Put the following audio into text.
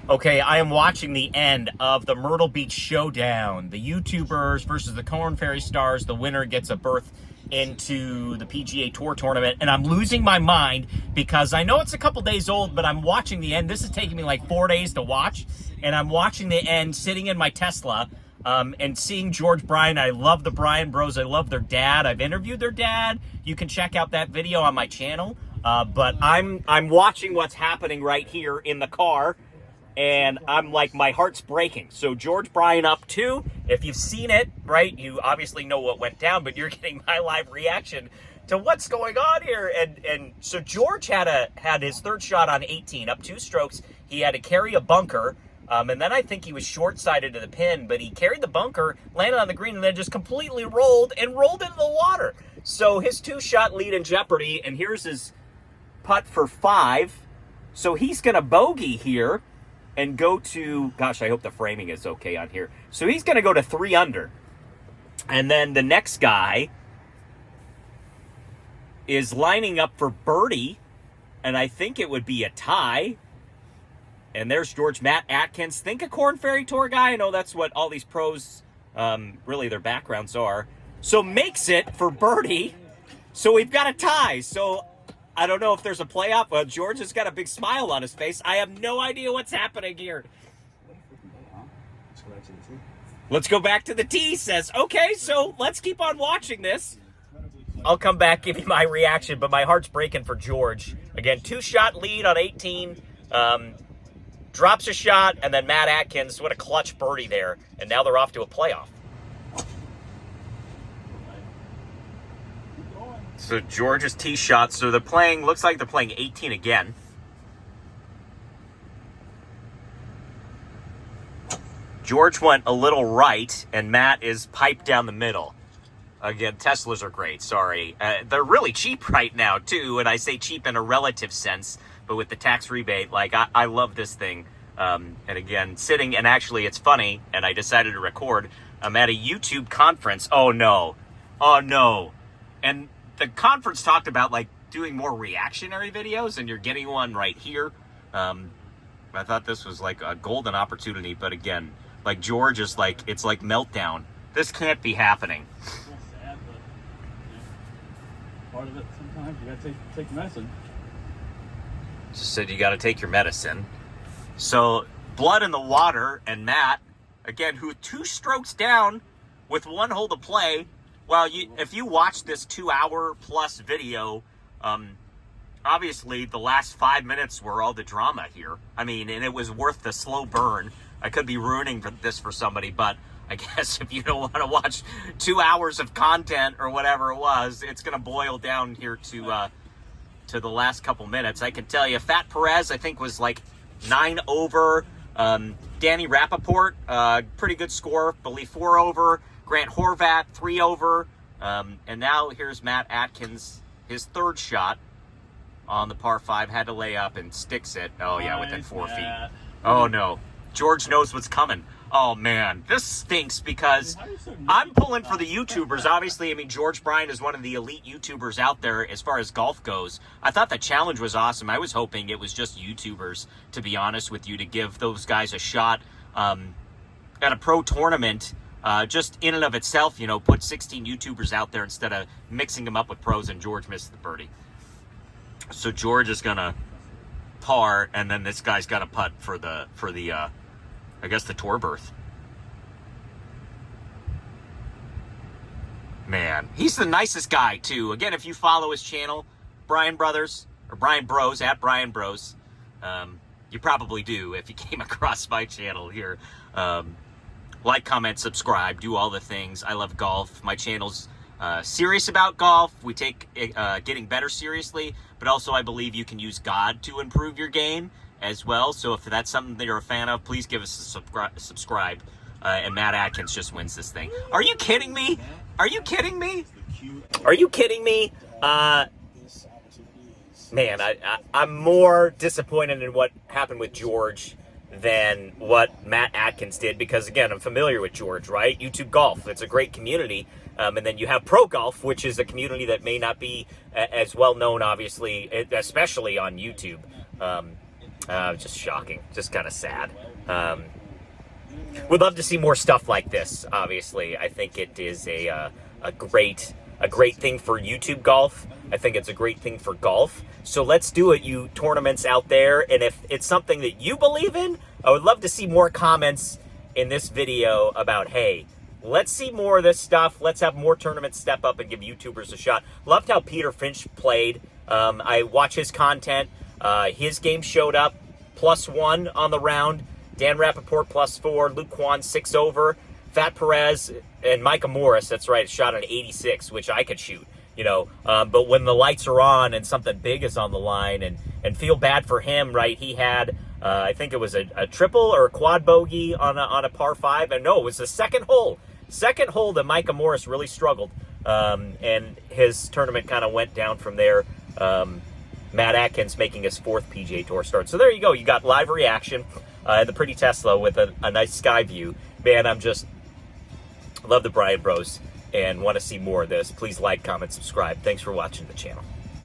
Okay, I am watching the end of the Myrtle Beach Showdown. The YouTubers versus the Korn Ferry Stars. The winner gets a berth into the PGA Tour tournament. And I'm losing my mind because I know it's a couple days old, but I'm watching the end. This is taking me like 4 days to watch. And I'm watching the end sitting in my Tesla and seeing George Bryan. I love the Bryan bros. I love their dad. I've interviewed their dad. You can check out that video on my channel. But I'm watching what's happening right here in the car. And I'm like, my heart's breaking. So George Bryan up 2. If you've seen it, right, you obviously know what went down, but you're getting my live reaction to what's going on here. And so George had his third shot on 18, up 2 strokes. He had to carry a bunker. And then I think he was short-sided to the pin, but he carried the bunker, landed on the green, and then just completely rolled into the water. So his 2-shot lead in jeopardy, and here's his putt for 5. So he's going to bogey here and go to, gosh, I hope the framing is okay on here. So he's going to go to 3 under. And then the next guy is lining up for birdie, and I think it would be a tie. And there's George, Matt Atkinson. Think a Korn Ferry Tour guy. I know that's what all these pros, really their backgrounds are. So makes it for birdie. So we've got a tie. So I don't know if there's a playoff. Well, George has got a big smile on his face. I have no idea what's happening here. Let's go back to the tee, says. Okay, so let's keep on watching this. I'll come back, give you my reaction, but my heart's breaking for George. Again, 2-shot lead on 18. Drops a shot, and then Matt Atkins, what a clutch birdie there. And now they're off to a playoff. So George's tee shot. So they're playing, looks like they're playing 18 again. George went a little right, and Matt is piped down the middle. Again, Teslas are great, sorry. They're really cheap right now, too, and I say cheap in a relative sense, but with the tax rebate, like, I love this thing. And again, sitting, and actually it's funny, and I decided to record. I'm at a YouTube conference. Oh, no. Oh, no. And the conference talked about, like, doing more reactionary videos, and you're getting one right here. I thought this was, like, a golden opportunity, but again, like, George is, like, it's like meltdown. This can't be happening. It's sad, but, part of it, sometimes you gotta take medicine. Just said you gotta take your medicine. So, blood in the water, and Matt, again, who 2 strokes down with 1 hole to play. Well, if you watch this 2-hour-plus video, obviously the last 5 minutes were all the drama here. I mean, and it was worth the slow burn. I could be ruining this for somebody, but I guess if you don't want to watch 2 hours of content or whatever it was, it's going to boil down here to the last couple minutes. I can tell you, Fat Perez, I think, was like 9 over. Danny Rappaport, pretty good score, believe 4 over. Grant Horvat, 3 over. And now here's Matt Atkins, his 3rd shot on the par 5, had to lay up and sticks it. Oh, yeah, within 4 feet. Oh, no. George knows what's coming. Oh, man. This stinks because I'm pulling for the YouTubers. Obviously, I mean, George Bryan is one of the elite YouTubers out there as far as golf goes. I thought the challenge was awesome. I was hoping it was just YouTubers, to be honest with you, to give those guys a shot at a pro tournament. Just in and of itself, you know, put 16 YouTubers out there instead of mixing them up with pros, and George missed the birdie. So George is going to par, and then this guy's got a putt for the I guess the tour berth. Man, he's the nicest guy, too. Again, if you follow his channel, Bryan Brothers, or Bryan Bros, at Bryan Bros, you probably do if you came across my channel here. Like, comment, subscribe, do all the things. I love golf. My channel's serious about golf. We take getting better seriously, but also I believe you can use God to improve your game as well. So if that's something that you're a fan of, please give us a subscribe. And Matt Atkins just wins this thing. Are you kidding me? Are you kidding me? Are you kidding me? Man, I'm more disappointed in what happened with George than what Matt Atkins did, because again, I'm familiar with George, right? YouTube Golf, it's a great community. And then you have Pro Golf, which is a community that may not be as well known, obviously, especially on YouTube. Just shocking. Just kind of sad. Would love to see more stuff like this, obviously. I think it is a great thing for YouTube golf. I think it's a great thing for golf. So let's do it, you tournaments out there. And if it's something that you believe in, I would love to see more comments in this video about, hey, let's see more of this stuff. Let's have more tournaments step up and give YouTubers a shot. Loved how Peter Finch played. I watch his content. His game showed up, +1 on the round. Dan Rappaport +4. Luke Kwan 6 over. Fat Perez and Micah Morris, that's right, shot an 86, which I could shoot. But when the lights are on and something big is on the line, and feel bad for him, right? He had, I think it was a triple or a quad bogey on a par 5, and no, it was the second hole that Micah Morris really struggled, and his tournament kind of went down from there. Matt Atkins making his 4th PGA Tour start. So there you go. You got live reaction, the pretty Tesla with a nice sky view. Man, I'm just love the Bryan Bros and want to see more of this. Please like, comment, subscribe. Thanks for watching the channel.